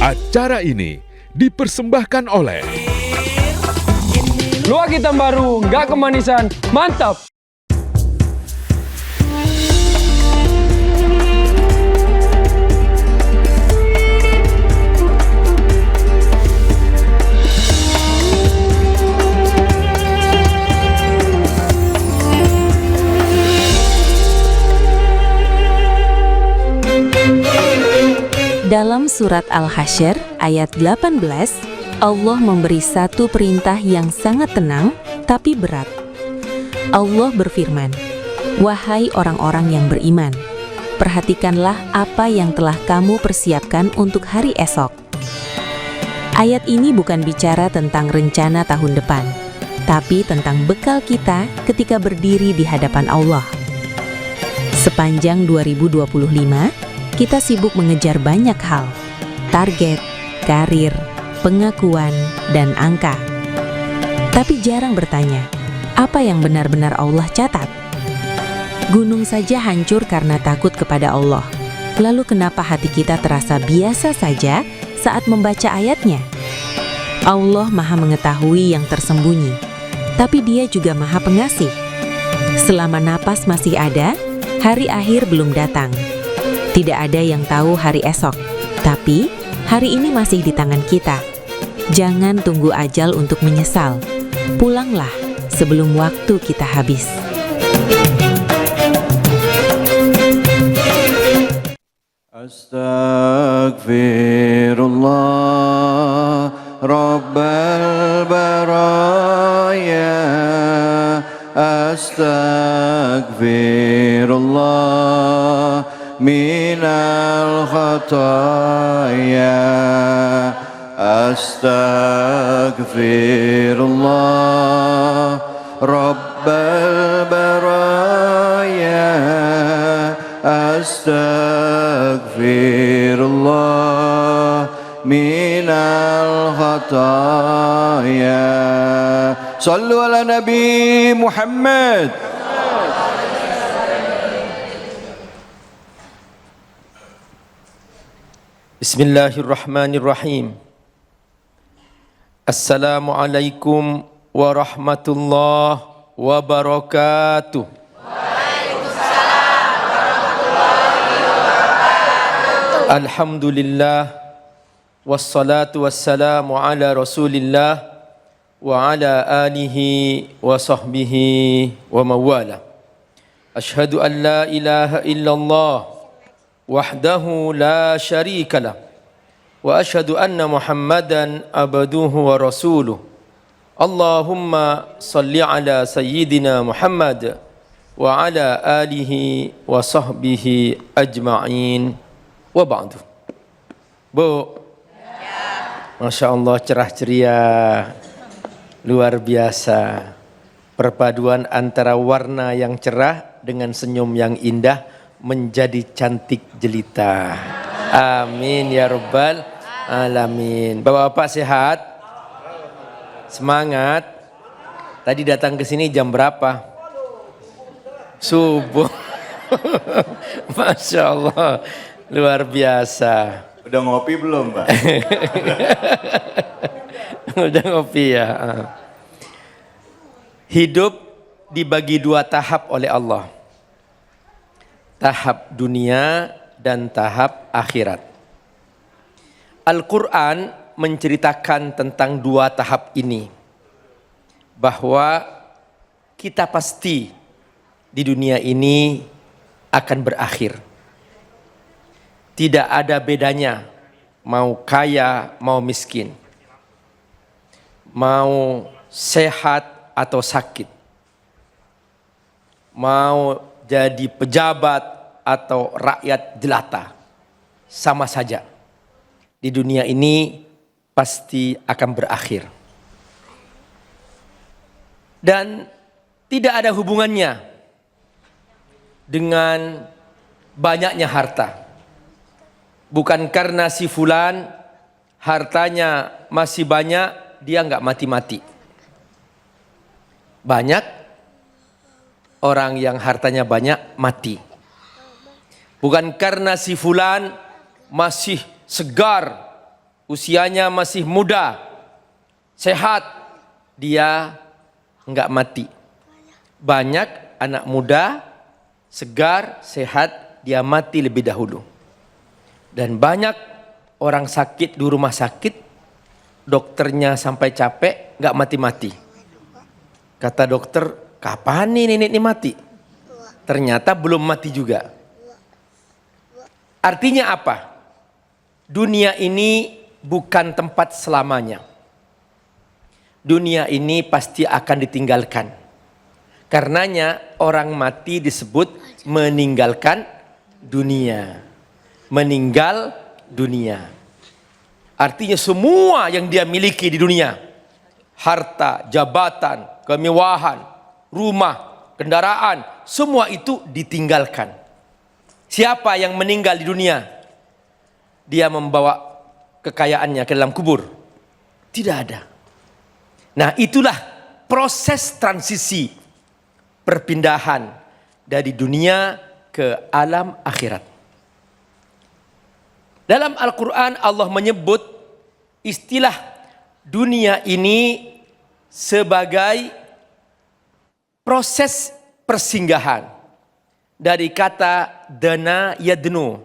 Acara ini dipersembahkan oleh Luak hitam baru, nggak kemanisan, mantap! Dalam surat Al-Hasyr ayat 18, Allah memberi satu perintah yang sangat tenang tapi berat. Allah berfirman, "Wahai orang-orang yang beriman, perhatikanlah apa yang telah kamu persiapkan untuk hari esok." Ayat ini bukan bicara tentang rencana tahun depan, tapi tentang bekal kita ketika berdiri di hadapan Allah. Sepanjang 2025, kita sibuk mengejar banyak hal, target, karir, pengakuan, dan angka. Tapi jarang bertanya, apa yang benar-benar Allah catat? Gunung saja hancur karena takut kepada Allah. Lalu kenapa hati kita terasa biasa saja saat membaca ayatnya? Allah Maha mengetahui yang tersembunyi, tapi Dia juga Maha Pengasih. Selama napas masih ada, hari akhir belum datang. Tidak ada yang tahu hari esok, tapi hari ini masih di tangan kita. Jangan tunggu ajal untuk menyesal. Pulanglah sebelum waktu kita habis. Astaghfirullah Rabbal baraya. Astaghfirullah minal khataya. Astaghfirullah Rabbal baraya. Astaghfirullah minal khataya. Sallu ala Nabi Muhammad. Bismillahirrahmanirrahim. Assalamualaikum warahmatullahi wabarakatuh. Waalaikumsalam warahmatullahi wabarakatuh. Alhamdulillah wassalatu wassalamu ala Rasulillah wa ala alihi wa sahbihi wa mawala. Ashhadu an la ilaha illallah wahdahu la syarika lah wa asyhadu anna Muhammadan abduhu wa rasuluh. Allahumma salli ala sayyidina Muhammad wa ala alihi wa sahbihi ajma'in wa ba'du. Bu, Masya Allah, cerah ceria, luar biasa. Perpaduan antara warna yang cerah dengan senyum yang indah menjadi cantik jelita. Amin ya rabbal alamin. Bapak-bapak sehat? Semangat. Tadi datang ke sini jam berapa? Subuh. Masya Allah, luar biasa. Udah ngopi belum, Pak? Udah ngopi ya. Hidup dibagi dua tahap oleh Allah. Tahap dunia dan tahap akhirat. Al-Quran menceritakan tentang dua tahap ini. Bahwa kita pasti di dunia ini akan berakhir. Tidak ada bedanya mau kaya mau miskin. Mau sehat atau sakit. Mau jadi pejabat atau rakyat jelata, sama saja. Di dunia ini pasti akan berakhir. Dan tidak ada hubungannya dengan banyaknya harta. Bukan karena si fulan hartanya masih banyak, dia nggak mati-mati. Banyak orang yang hartanya banyak mati. Bukan karena si fulan masih segar, usianya masih muda, sehat, dia enggak mati. Banyak anak muda, segar, sehat, dia mati lebih dahulu. Dan banyak orang sakit di rumah sakit, dokternya sampai capek, enggak mati-mati. Kata dokter, kapan nih nenek ini mati? Ternyata belum mati juga. Artinya apa? Dunia ini bukan tempat selamanya. Dunia ini pasti akan ditinggalkan. Karenanya orang mati disebut meninggalkan dunia. Meninggal dunia. Artinya semua yang dia miliki di dunia, harta, jabatan, kemewahan, rumah, kendaraan, semua itu ditinggalkan. Siapa yang meninggal di dunia? Dia membawa kekayaannya ke dalam kubur? Tidak ada. Nah, itulah proses transisi perpindahan dari dunia ke alam akhirat. Dalam Al-Quran Allah menyebut istilah dunia ini sebagai proses persinggahan. Dari kata dana yadnu,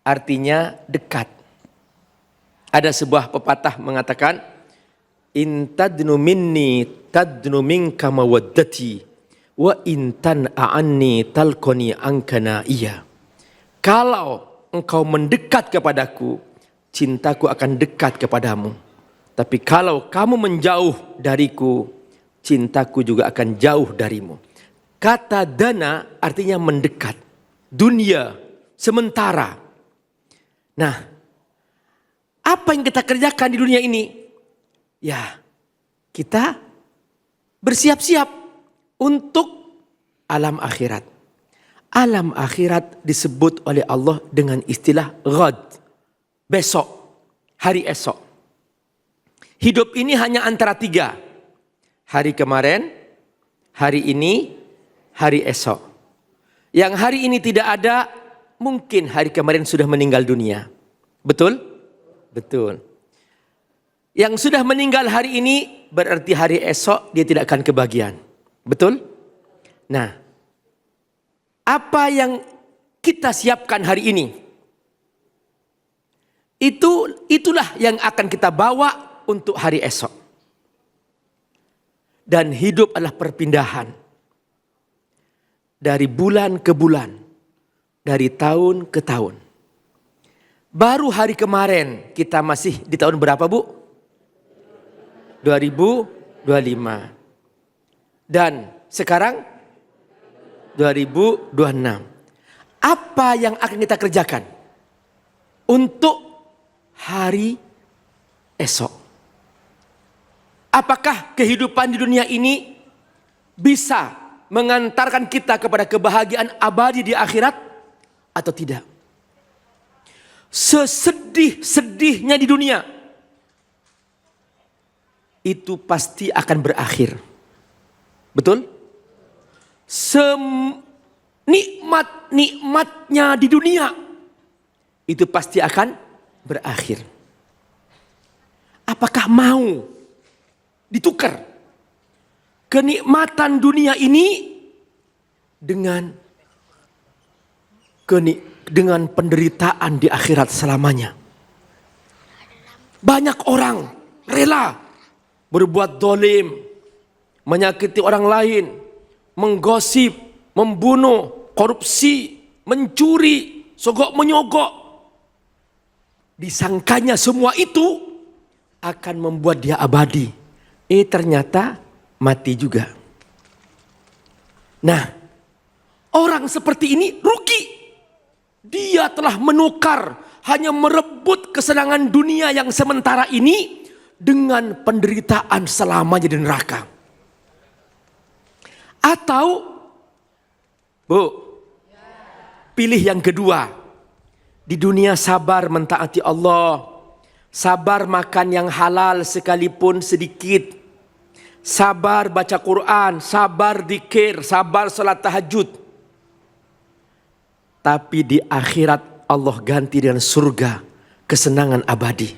artinya dekat. Ada sebuah pepatah mengatakan, intadnu minni tadnu minka mawaddati wa intan a'anni talqani ankana iya. Kalau engkau mendekat kepadaku, cintaku akan dekat kepadamu. Tapi kalau kamu menjauh dariku, cintaku juga akan jauh darimu. Kata dana artinya mendekat. Dunia, sementara. Nah, apa yang kita kerjakan di dunia ini? Ya, kita bersiap-siap untuk alam akhirat. Alam akhirat disebut oleh Allah dengan istilah ghad, besok, hari esok. Hidup ini hanya antara tiga. Hari kemarin, hari ini, hari esok. Yang hari ini tidak ada, mungkin hari kemarin sudah meninggal dunia. Betul? Betul. Yang sudah meninggal hari ini, berarti hari esok dia tidak akan kebagian. Betul? Nah, apa yang kita siapkan hari ini, itulah yang akan kita bawa untuk hari esok. Dan hidup adalah perpindahan. Dari bulan ke bulan. Dari tahun ke tahun. Baru hari kemarin kita masih di tahun berapa, Bu? 2025. Dan sekarang 2026. Apa yang akan kita kerjakan untuk hari esok? Apakah kehidupan di dunia ini bisa mengantarkan kita kepada kebahagiaan abadi di akhirat atau tidak? Sesedih-sedihnya di dunia, itu pasti akan berakhir. Betul? Senikmat-nikmatnya di dunia, itu pasti akan berakhir. Apakah mau ditukar kenikmatan dunia ini dengan penderitaan di akhirat selamanya? Banyak orang rela berbuat dolim, menyakiti orang lain, menggosip, membunuh, korupsi, mencuri, sogok menyogok. Disangkanya semua itu akan membuat dia abadi. Ternyata mati juga. Nah, orang seperti ini rugi. Dia telah menukar, hanya merebut kesenangan dunia yang sementara ini dengan penderitaan selamanya di neraka. Atau, Bu, pilih yang kedua. Di dunia sabar mentaati Allah. Sabar makan yang halal sekalipun sedikit. Sabar baca Quran, sabar dzikir, sabar salat tahajud. Tapi di akhirat Allah ganti dengan surga, kesenangan abadi.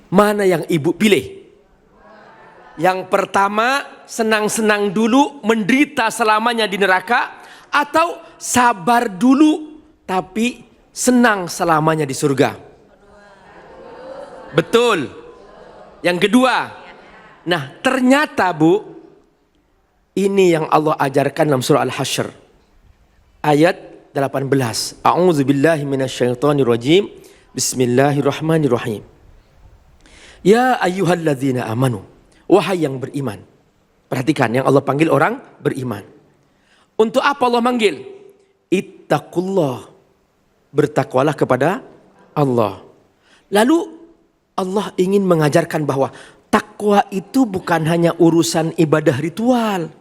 Mana yang ibu pilih? Yang pertama, senang-senang dulu, menderita selamanya di neraka, atau sabar dulu tapi senang selamanya di surga? Betul. Yang kedua. Nah, ternyata Bu, ini yang Allah ajarkan dalam surah Al-Hasyr ayat 18. A'udzubillahi minasyaitonirrajim. Bismillahirrahmanirrahim. Ya ayyuhalladzina amanu, wahai yang beriman. Perhatikan, yang Allah panggil orang beriman. Untuk apa Allah manggil? Ittaqullah, bertakwalah kepada Allah. Lalu Allah ingin mengajarkan bahwa takwa itu bukan hanya urusan ibadah ritual.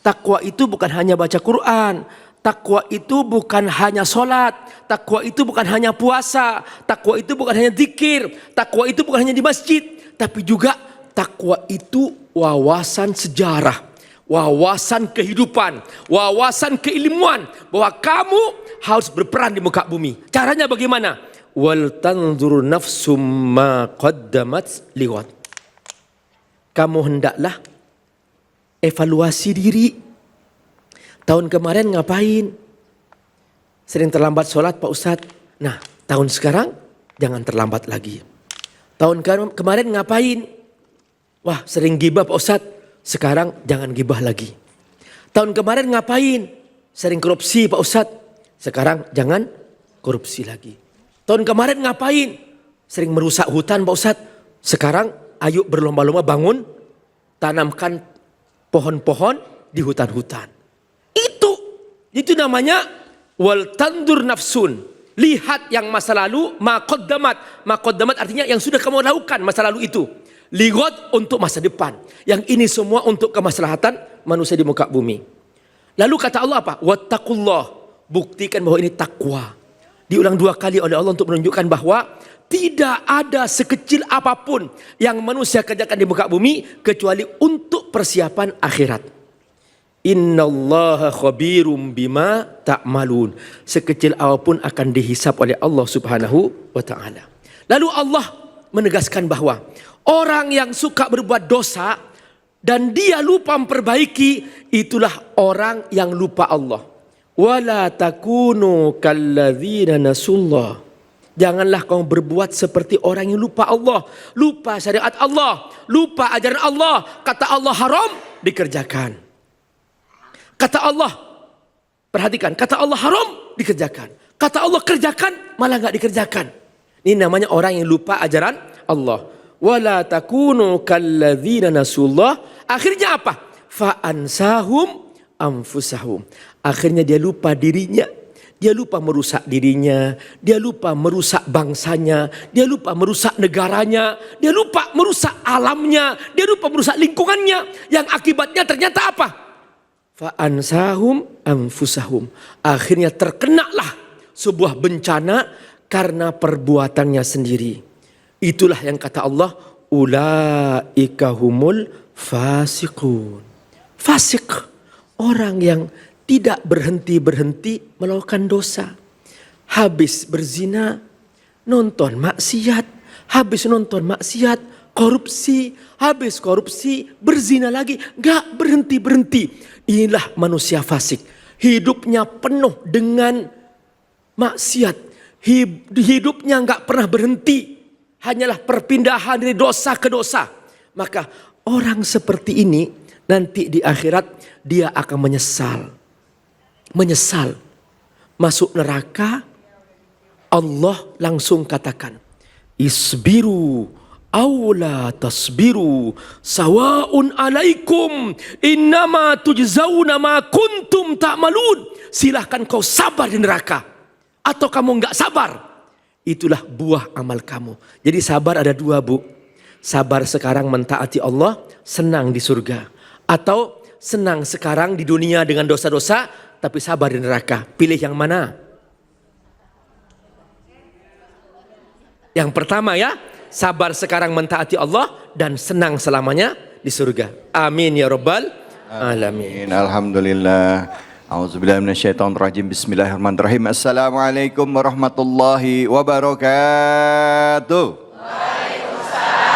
Takwa itu bukan hanya baca Quran. Takwa itu bukan hanya sholat. Takwa itu bukan hanya puasa. Takwa itu bukan hanya zikir. Takwa itu bukan hanya di masjid. Tapi juga takwa itu wawasan sejarah, wawasan kehidupan, wawasan keilmuan. Bahwa kamu harus berperan di muka bumi. Caranya bagaimana? Wal tanzur nafsum ma qaddamat liwat. Kamu hendaklah evaluasi diri. Tahun kemarin ngapain? Sering terlambat sholat Pak Ustadz. Nah, tahun sekarang jangan terlambat lagi. Tahun kemarin ngapain? Wah, sering gibah Pak Ustadz. Sekarang jangan gibah lagi. Tahun kemarin ngapain? Sering korupsi Pak Ustadz. Sekarang jangan korupsi lagi. Tahun kemarin ngapain? Sering merusak hutan Pak Ustadz. Sekarang ayo berlomba-lomba bangun, tanamkan pohon-pohon di hutan-hutan. Itu namanya wal tandur nafsun. Lihat yang masa lalu, maqaddamat. Maqaddamat artinya yang sudah kamu lakukan masa lalu itu. Ligot untuk masa depan. Yang ini semua untuk kemaslahatan manusia di muka bumi. Lalu kata Allah apa? Wattaqullah. Buktikan bahwa ini takwa. Diulang 2 kali oleh Allah untuk menunjukkan bahwa tidak ada sekecil apapun yang manusia kerjakan di muka bumi kecuali untuk persiapan akhirat. Innallaha khabirum bima ta'malun. Sekecil apapun akan dihisap oleh Allah Subhanahu wa taala. Lalu Allah menegaskan bahwa orang yang suka berbuat dosa dan dia lupa memperbaiki, itulah orang yang lupa Allah. Wala takunu kalladzina nasullah. Janganlah kau berbuat seperti orang yang lupa Allah, lupa syariat Allah, lupa ajaran Allah. Kata Allah haram, dikerjakan. Kata Allah, perhatikan, kata Allah haram, dikerjakan. Kata Allah kerjakan, malah gak dikerjakan. Ini namanya orang yang lupa ajaran Allah. Wala takunu kalladzina nasullah. Akhirnya apa? Fa'ansahum anfusahum. Akhirnya dia lupa dirinya. Dia lupa merusak dirinya. Dia lupa merusak bangsanya. Dia lupa merusak negaranya. Dia lupa merusak alamnya. Dia lupa merusak lingkungannya. Yang akibatnya ternyata apa? Fa'ansahum anfusahum. Akhirnya terkenalah sebuah bencana karena perbuatannya sendiri. Itulah yang kata Allah, ulaika humul fasiqun. Fasik, orang yang tidak berhenti-berhenti melakukan dosa. Habis berzina, nonton maksiat. Habis nonton maksiat, korupsi. Habis korupsi, berzina lagi. Gak berhenti-berhenti. Inilah manusia fasik. Hidupnya penuh dengan maksiat. Hidupnya gak pernah berhenti. Hanyalah perpindahan dari dosa ke dosa. Maka orang seperti ini nanti di akhirat dia akan menyesal. Menyesal. Masuk neraka, Allah langsung katakan, isbiru awla tasbiru sawaun alaikum innama tujzauna ma kuntum ta'malun. Silahkan kau sabar di neraka atau kamu enggak sabar, itulah buah amal kamu. Jadi sabar ada 2 Bu. Sabar sekarang mentaati Allah, senang di surga. Atau senang sekarang di dunia dengan dosa-dosa tapi sabar di neraka. Pilih yang mana? Yang pertama ya, sabar sekarang mentaati Allah dan senang selamanya di surga. Amin ya rabbal alamin. Alhamdulillah. A'udzubillahi minasyaitonirrajim. Bismillahirrahmanirrahim. Assalamualaikum warahmatullahi wabarakatuh. Waalaikumsalam.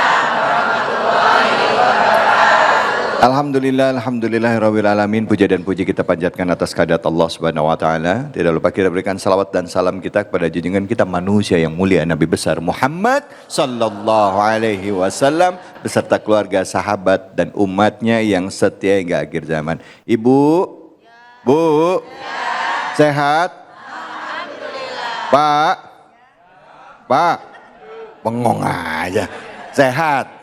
Alhamdulillahirabbil alamin. Puja dan puji kita panjatkan atas kehadirat Allah Subhanahu wa taala. Tidak lupa kita berikan salawat dan salam kita kepada junjungan kita manusia yang mulia Nabi besar Muhammad sallallahu alaihi wasallam beserta keluarga, sahabat dan umatnya yang setia hingga akhir zaman. Ibu, Bu, sehat? Alhamdulillah. Pak, bengong aja. Sehat?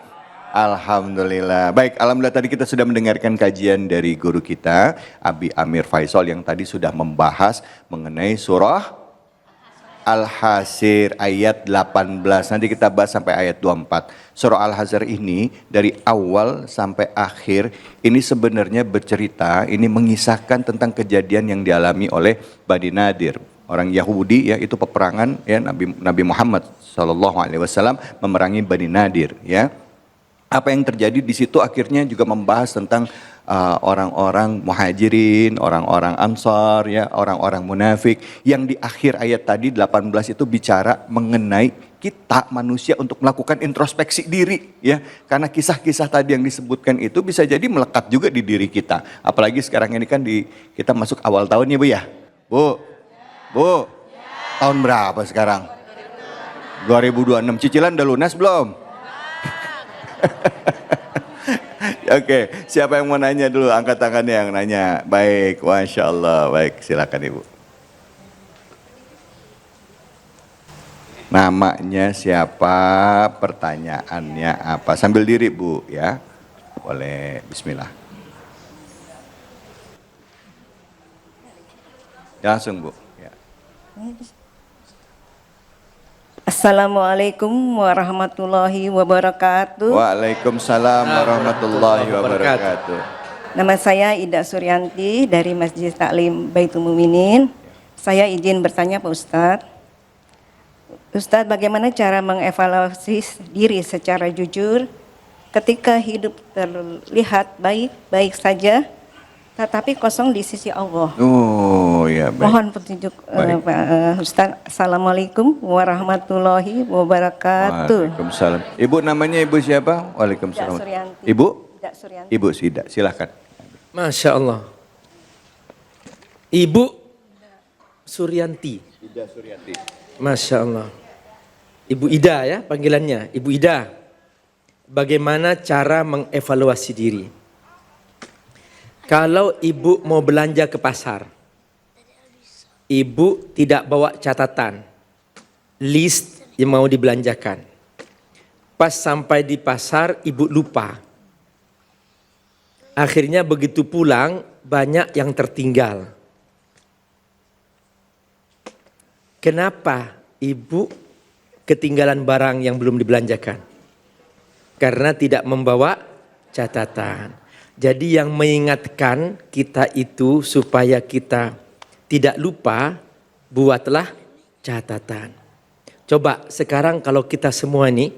Alhamdulillah. Baik, alhamdulillah tadi kita sudah mendengarkan kajian dari guru kita, Abi Amir Faisal yang tadi sudah membahas mengenai surah Al-Hasr ayat 18. Nanti kita bahas sampai ayat 24. Surah Al-Hasr ini dari awal sampai akhir ini sebenarnya bercerita, ini mengisahkan tentang kejadian yang dialami oleh Bani Nadir. Orang Yahudi ya, itu peperangan ya, Nabi Muhammad SAW memerangi Bani Nadir ya. Apa yang terjadi di situ akhirnya juga membahas tentang orang-orang muhajirin, orang-orang ansar, ya, orang-orang munafik. Yang di akhir ayat tadi 18 itu bicara mengenai kita manusia untuk melakukan introspeksi diri, ya. Karena kisah-kisah tadi yang disebutkan itu bisa jadi melekat juga di diri kita. Apalagi sekarang ini kan kita masuk awal tahun ya Bu ya. Bu, tahun berapa sekarang? 2026. Cicilan udah lunas belum? Oke, siapa yang mau nanya dulu? Angkat tangannya yang nanya. Baik, Masya Allah. Baik, silakan Ibu. Namanya siapa? Pertanyaannya apa? Sambil diri Bu ya. Boleh, bismillah. Ya, langsung Bu. Ya. Assalamualaikum warahmatullahi wabarakatuh. Waalaikumsalam warahmatullahi wabarakatuh. Nama saya Ida Suryanti dari Masjid Taklim Baitul Muminin. Saya izin bertanya Pak Ustadz. Ustadz, bagaimana cara mengevaluasi diri secara jujur ketika hidup terlihat baik-baik saja, tetapi kosong di sisi Allah? Oh ya, baik. Mohon petunjuk Pak Ustadz. Assalamualaikum warahmatullahi wabarakatuh. Waalaikumsalam. Ibu namanya Ibu siapa? Waalaikumsalam. Ida Suryanti. Ibu? Ida Suryanti. Ibu Sida, silakan. Masya Allah. Ibu Suryanti. Ida Suryanti. Masya Allah. Ibu Ida ya panggilannya. Ibu Ida. Bagaimana cara mengevaluasi diri? Kalau ibu mau belanja ke pasar, ibu tidak bawa catatan, list yang mau dibelanjakan. Pas sampai di pasar, ibu lupa. Akhirnya begitu pulang, banyak yang tertinggal. Kenapa ibu ketinggalan barang yang belum dibelanjakan? Karena tidak membawa catatan. Jadi yang mengingatkan kita itu supaya kita tidak lupa, buatlah catatan. Coba sekarang kalau kita semua ini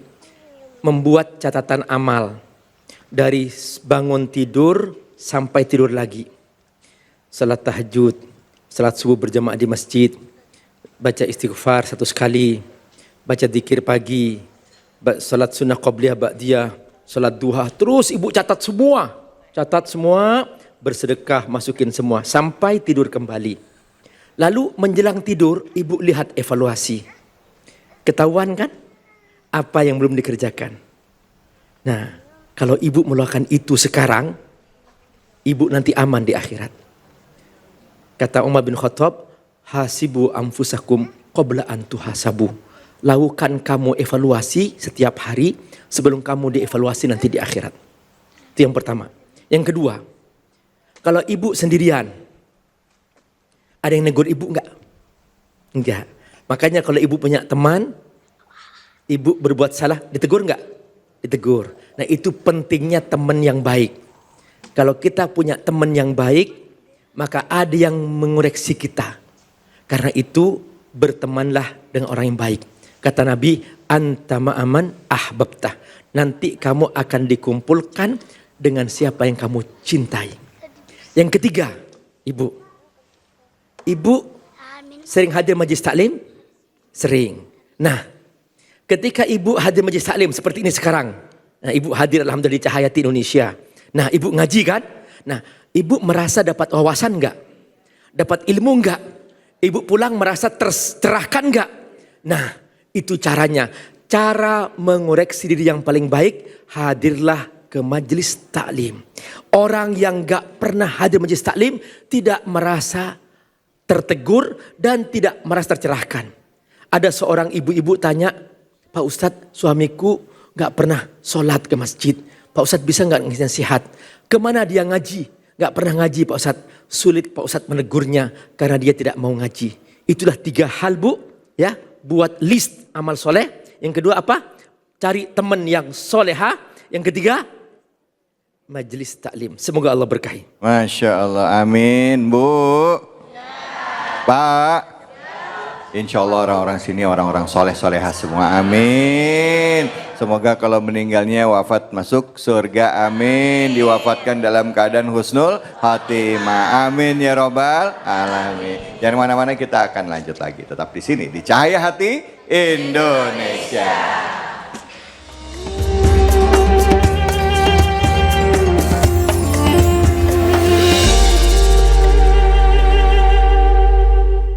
membuat catatan amal. Dari bangun tidur sampai tidur lagi. Salat tahajud, salat subuh berjamaah di masjid, baca istighfar 1 kali, baca zikir pagi, salat sunnah qabliyah ba'diyah, salat duha, terus ibu catat semua. Catat semua, bersedekah, masukin semua, sampai tidur kembali. Lalu menjelang tidur, ibu lihat evaluasi. Ketahuan kan apa yang belum dikerjakan. Nah, kalau ibu melakukan itu sekarang, ibu nanti aman di akhirat. Kata Umar bin Khattab, hasibu anfusakum qabla an tuhasabu. Lakukan kamu evaluasi setiap hari sebelum kamu dievaluasi nanti di akhirat. Itu yang pertama. Yang kedua, kalau ibu sendirian, ada yang negur ibu enggak? Enggak. Makanya kalau ibu punya teman, ibu berbuat salah, ditegur enggak? Ditegur. Nah itu pentingnya teman yang baik. Kalau kita punya teman yang baik, maka ada yang mengoreksi kita. Karena itu bertemanlah dengan orang yang baik. Kata Nabi, anta ma'aman ahbabtah. Nanti kamu akan dikumpulkan dengan siapa yang kamu cintai. Yang ketiga, ibu. Ibu sering hadir majlis taklim? Sering. Nah, ketika ibu hadir majlis taklim seperti ini sekarang. Nah, ibu hadir alhamdulillah di Cahayati Indonesia. Nah, ibu ngaji kan? Nah, ibu merasa dapat wawasan enggak? Dapat ilmu enggak? Ibu pulang merasa tercerahkan enggak? Nah, itu caranya. Cara mengoreksi diri yang paling baik, hadirlah ke majelis taklim. Orang yang enggak pernah hadir majelis taklim tidak merasa tertegur dan tidak merasa tercerahkan. Ada seorang ibu-ibu tanya, Pak Ustadz, suamiku enggak pernah sholat ke masjid. Pak Ustadz bisa nggak ngasih nasihat? Kemana dia ngaji? Nggak pernah ngaji Pak Ustadz. Sulit Pak Ustadz menegurnya karena dia tidak mau ngaji. Itulah 3 hal bu, ya, buat list amal soleh. Yang kedua apa? Cari teman yang soleha. Yang ketiga, majelis taklim. Semoga Allah berkahi. Masya Allah, amin Bu. Pak. Insya Allah orang-orang sini orang-orang soleh-soleha semua, amin. Semoga kalau meninggalnya wafat masuk surga, amin. Diwafatkan dalam keadaan husnul khatimah, amin ya robbal alamin. Jangan mana-mana, kita akan lanjut lagi. Tetap di sini di Cahaya Hati Indonesia.